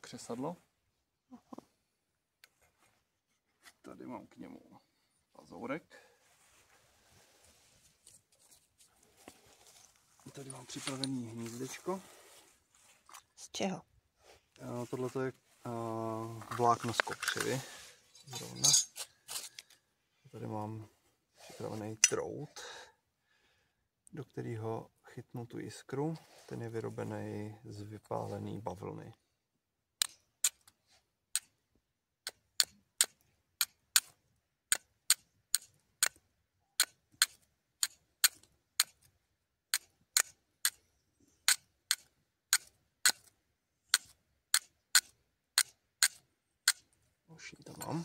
křesadlo. Tady mám k němu pazourek. Tady mám připravený hnízdečko. Z čeho? Tohle je vlákno z kopřivy. Zrovna. Tady mám připravený trout, do kterého chytnu tu jiskru. Ten je vyrobený z vypálené bavlny. Už ji tam mám.